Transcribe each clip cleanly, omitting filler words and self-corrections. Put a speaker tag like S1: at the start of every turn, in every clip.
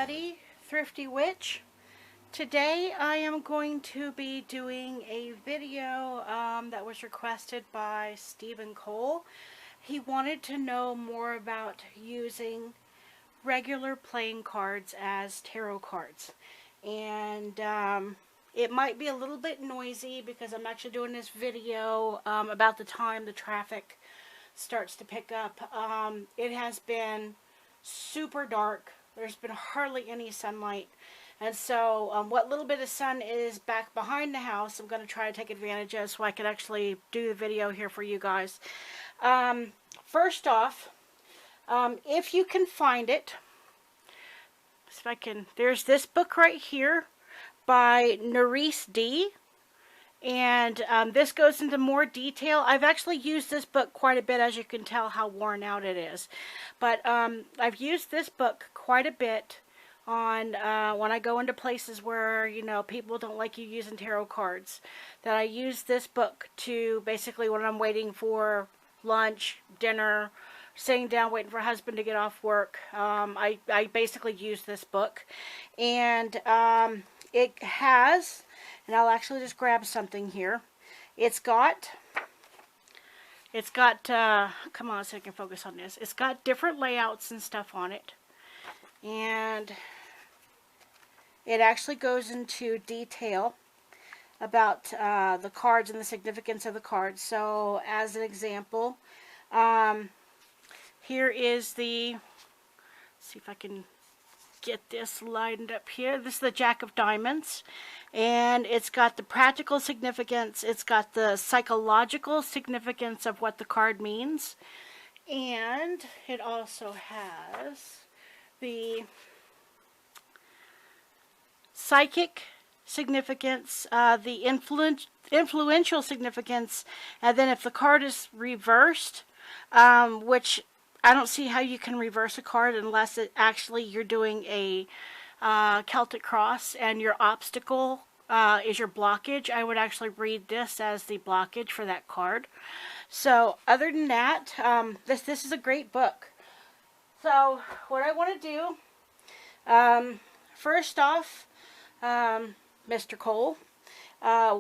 S1: everybody, Thrifty Witch. Today I am going to be doing a video that was requested by Stephen Cole. He wanted to know more about using regular playing cards as tarot cards. And it might be a little bit noisy because I'm actually doing this video about the time the traffic starts to pick up. It has been super dark. There's been hardly any sunlight. And so what little bit of sun is back behind the house, I'm going to try to take advantage of so I can actually do the video here for you guys. First off, if you can find it, if I can, there's this book right here by Nerys D. And this goes into more detail. I've actually used this book quite a bit, as you can tell how worn out it is. But I've used this book quite a bit on when I go into places where, you know, people don't like you using tarot cards. That I use this book to basically when I'm waiting for lunch, dinner, sitting down waiting for husband to get off work. I basically use this book. And it has... And I'll actually just grab something here. It's got, come on so I can focus on this. It's got different layouts and stuff on it. And it actually goes into detail about the cards and the significance of the cards. So as an example, here is the, let's see if I can get this lined up here. This is the Jack of Diamonds, and it's got the practical significance, it's got the psychological significance of what the card means, and it also has the psychic significance, the influential significance, and then if the card is reversed, which I don't see how you can reverse a card unless it actually you're doing a Celtic cross and your obstacle is your blockage. I would actually read this as the blockage for that card. So other than that, this is a great book. So what I want to do, first off, Mr. Cole,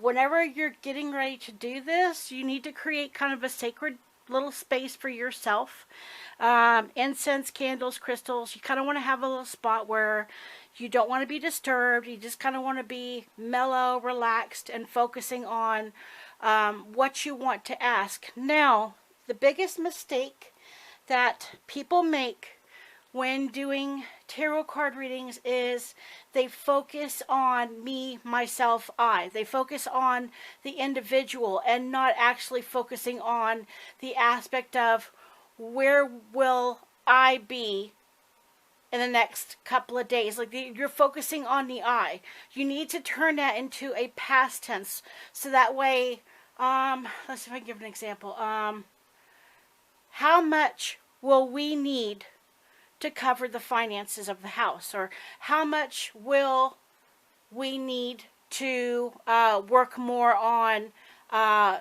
S1: whenever you're getting ready to do this, you need to create kind of a sacred little space for yourself. Incense, candles, crystals. You kind of want to have a little spot where you don't want to be disturbed. You just kind of want to be mellow, relaxed, and focusing on what you want to ask. Now, the biggest mistake that people make when doing tarot card readings is they focus on me, myself, I. They focus on the individual and not actually focusing on the aspect of where will I be in the next couple of days. Like you're focusing on the I. You need to turn that into a past tense so that way, let's see if I can give an example. How much will we need to cover the finances of the house, or how much will we need to work more on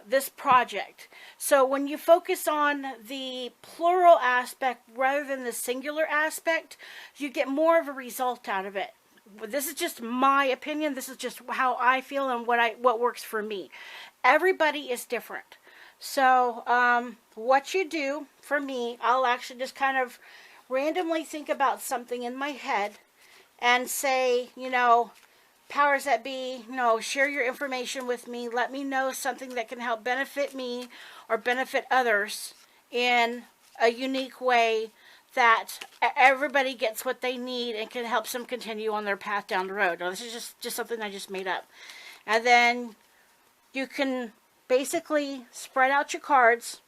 S1: this project. So when you focus on the plural aspect rather than the singular aspect, you get more of a result out of it. This is just my opinion. This is just how I feel and what works for me. Everybody is different. So what you do for me, I'll actually just kind of randomly think about something in my head and say, you know, powers that be, you know, share your information with me. Let me know something that can help benefit me or benefit others in a unique way that everybody gets what they need and can help them continue on their path down the road. Now, this is just something I just made up. And then you can basically spread out your cards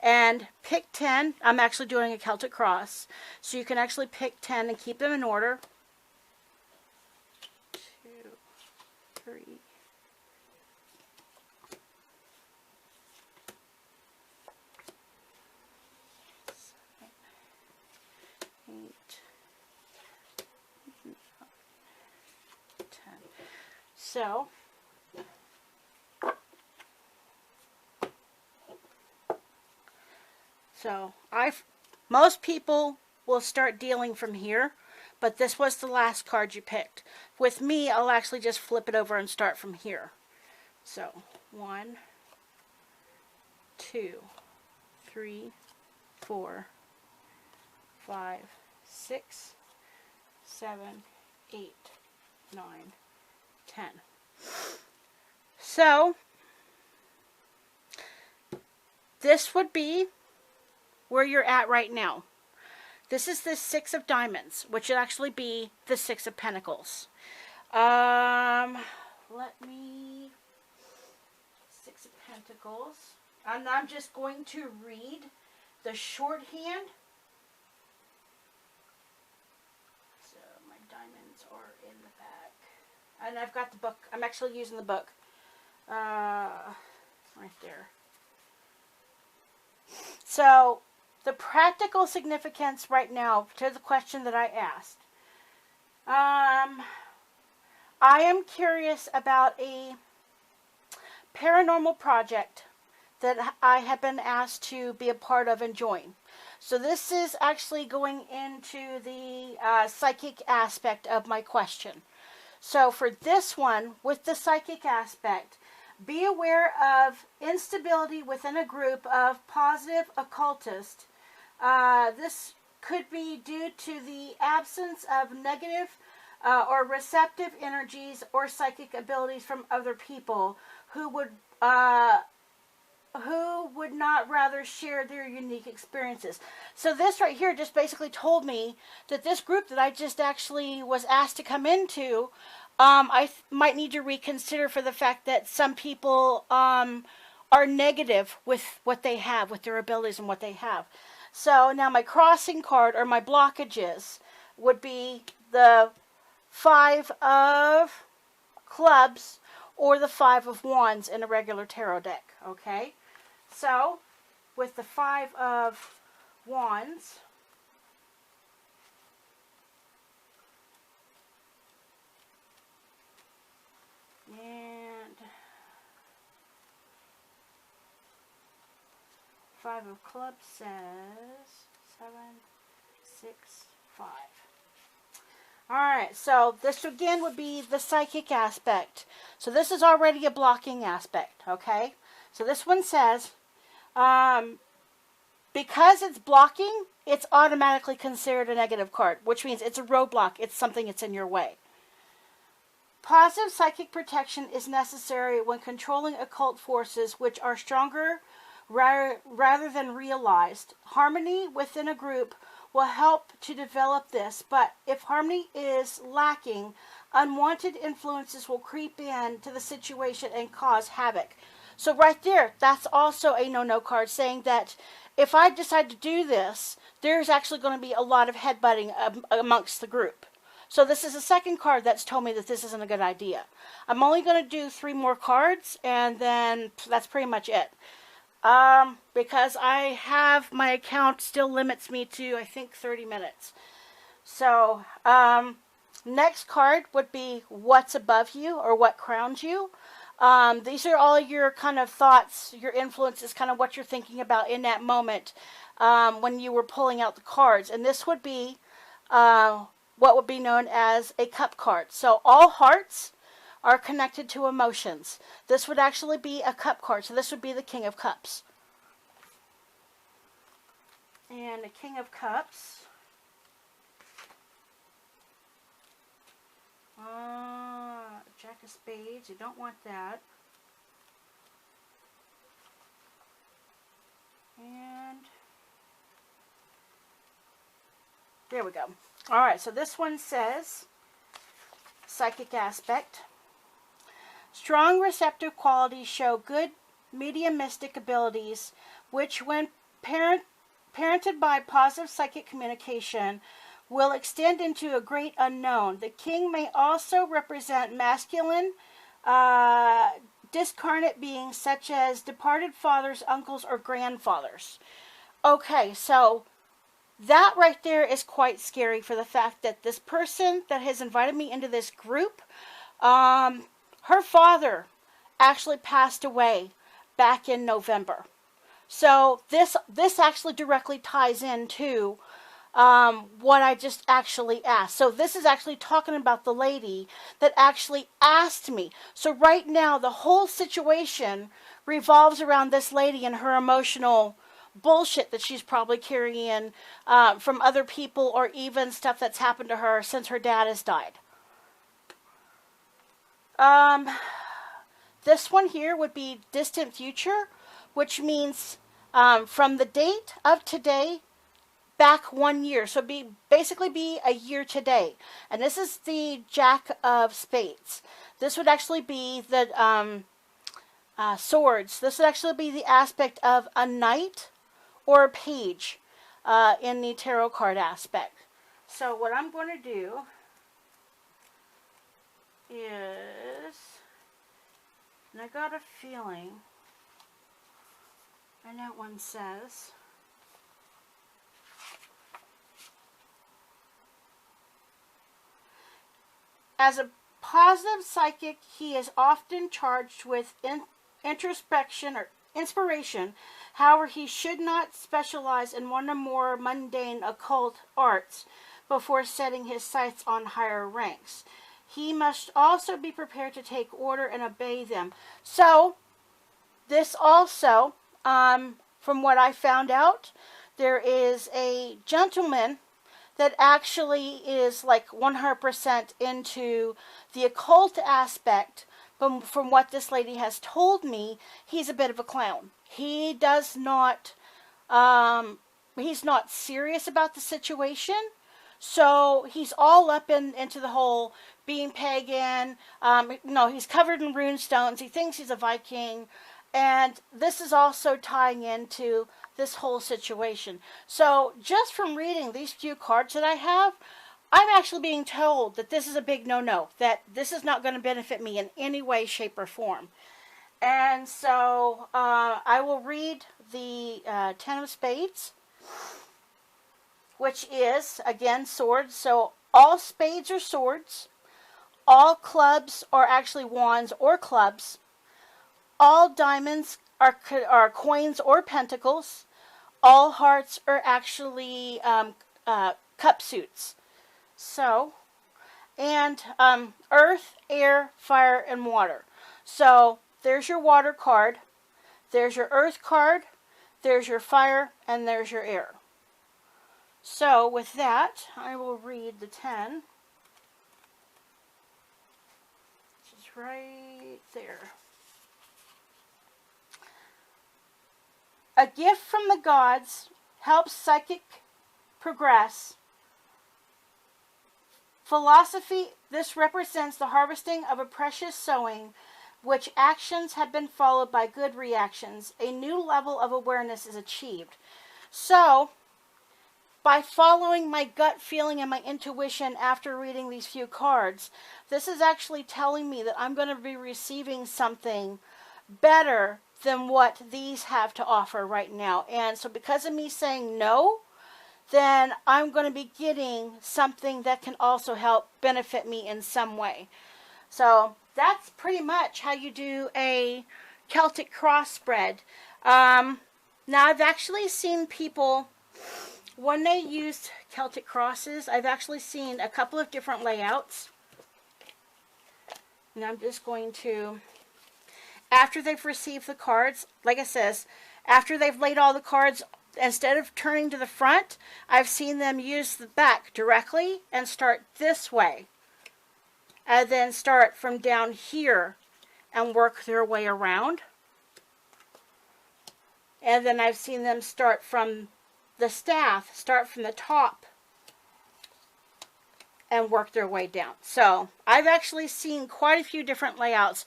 S1: and pick 10. I'm actually doing a Celtic cross. So you can actually pick 10 and keep them in order. 2, 3, 7, 8, 9, 10. So most people will start dealing from here, but this was the last card you picked. With me, I'll actually just flip it over and start from here. So, 1, 2, 3, 4, 5, 6, 7, 8, 9, 10. So, this would be where you're at right now. This is the 6 of diamonds, which would actually be the 6 of pentacles. Let me... 6 of pentacles. And I'm just going to read the shorthand. So my diamonds are in the back. And I've got the book. I'm actually using the book. Right there. So, the practical significance right now to the question that I asked. I am curious about a paranormal project that I have been asked to be a part of and join. So this is actually going into the psychic aspect of my question. So for this one, with the psychic aspect, be aware of instability within a group of positive occultists. This could be due to the absence of negative or receptive energies or psychic abilities from other people who would not rather share their unique experiences. So this right here just basically told me that this group that I just actually was asked to come into, I might need to reconsider for the fact that some people are negative with what they have, with their abilities and what they have. So now my crossing card, or my blockages, would be the 5 of clubs or the 5 of wands in a regular tarot deck, okay? So, with the 5 of wands, and 5 of clubs says 7, 6, 5. Alright, so this again would be the psychic aspect. So this is already a blocking aspect, okay? So this one says, because it's blocking, it's automatically considered a negative card, which means it's a roadblock. It's something that's in your way. Positive psychic protection is necessary when controlling occult forces which are stronger rather than realized. Harmony within a group will help to develop this, but if harmony is lacking, unwanted influences will creep in to the situation and cause havoc. So right there, that's also a no-no card, saying that if I decide to do this, there's actually going to be a lot of headbutting amongst the group. So this is the second card that's told me that this isn't a good idea. I'm only going to do 3 more cards, and then that's pretty much it. Because I have, my account still limits me to, I think, 30 minutes. So, next card would be what's above you, or what crowns you. These are all your kind of thoughts, your influences, kind of what you're thinking about in that moment when you were pulling out the cards. And this would be what would be known as a cup card. So all hearts are connected to emotions. This would actually be a cup card. So this would be the King of Cups. And the King of Cups. Jack of Spades. You don't want that. And there we go. Alright, so this one says, psychic aspect. Strong receptive qualities show good mediumistic abilities, which when parented by positive psychic communication, will extend into a great unknown. The king may also represent masculine, discarnate beings such as departed fathers, uncles, or grandfathers. Okay, so that right there is quite scary for the fact that this person that has invited me into this group, her father actually passed away back in November. So this actually directly ties into what I just actually asked. So this is actually talking about the lady that actually asked me. So right now, the whole situation revolves around this lady and her emotional bullshit that she's probably carrying from other people, or even stuff that's happened to her since her dad has died. This one here would be distant future, which means from the date of today back 1 year. So basically be a year today. And this is the Jack of Spades. This would actually be the swords. This would actually be the aspect of a knight or a page in the tarot card aspect. So what I'm going to do is, and I got a feeling, I know one says, as a positive psychic, he is often charged with introspection or inspiration. However, he should not specialize in one or more mundane occult arts before setting his sights on higher ranks. He must also be prepared to take order and obey them. So, this also, from what I found out, there is a gentleman that actually is like 100% into the occult aspect. But from what this lady has told me, he's a bit of a clown. He does not, he's not serious about the situation. So he's all up into the whole being pagan. He's covered in rune stones. He thinks he's a Viking. And this is also tying into this whole situation. So just from reading these few cards that I have, I'm actually being told that this is a big no-no, that this is not going to benefit me in any way, shape, or form. And so I will read the Ten of Spades, which is, again, swords. So all spades are swords. All clubs are actually wands or clubs. All diamonds are coins or pentacles. All hearts are actually cup suits. So, and earth, air, fire, and water. So there's your water card. There's your earth card. There's your fire, and there's your air. So with that, I will read the 10. Which is right there. A gift from the gods helps psychic progress. Philosophy, this represents the harvesting of a precious sowing, which actions have been followed by good reactions. A new level of awareness is achieved. So, by following my gut feeling and my intuition after reading these few cards, this is actually telling me that I'm going to be receiving something better than what these have to offer right now. And so because of me saying no, then I'm going to be getting something that can also help benefit me in some way. So that's pretty much how you do a Celtic cross spread. Now I've actually seen people, when they use Celtic crosses, I've actually seen a couple of different layouts. And I'm just going to, after they've received the cards, like it says, after they've laid all the cards, instead of turning to the front, I've seen them use the back directly and start this way. And then start from down here and work their way around. And then I've seen them start from the staff, start from the top and work their way down. So I've actually seen quite a few different layouts.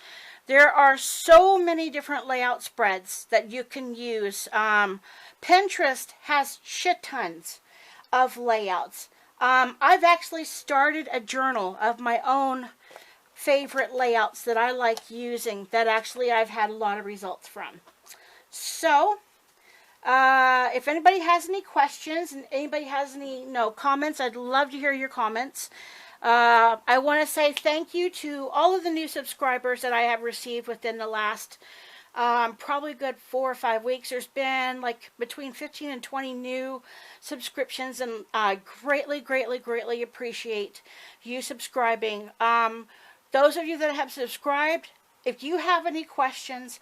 S1: There are so many different layout spreads that you can use. Pinterest has shit tons of layouts. I've actually started a journal of my own favorite layouts that I like using, that actually I've had a lot of results from. So, if anybody has any questions and anybody has any comments, I'd love to hear your comments. I want to say thank you to all of the new subscribers that I have received within the last probably good 4 or 5 weeks. There's been like between 15 and 20 new subscriptions, and I greatly, greatly, greatly appreciate you subscribing. Those of you that have subscribed, if you have any questions,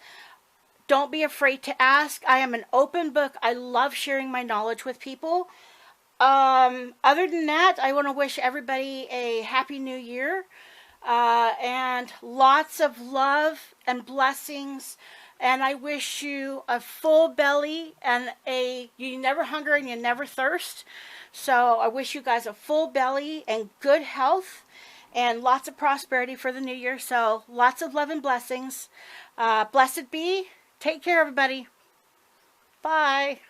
S1: don't be afraid to ask. I am an open book. I love sharing my knowledge with people. Other than that, I want to wish everybody a happy new year, and lots of love and blessings. And I wish you a full belly and you never hunger and you never thirst. So I wish you guys a full belly and good health and lots of prosperity for the new year. So lots of love and blessings. Blessed be. Take care, everybody. Bye.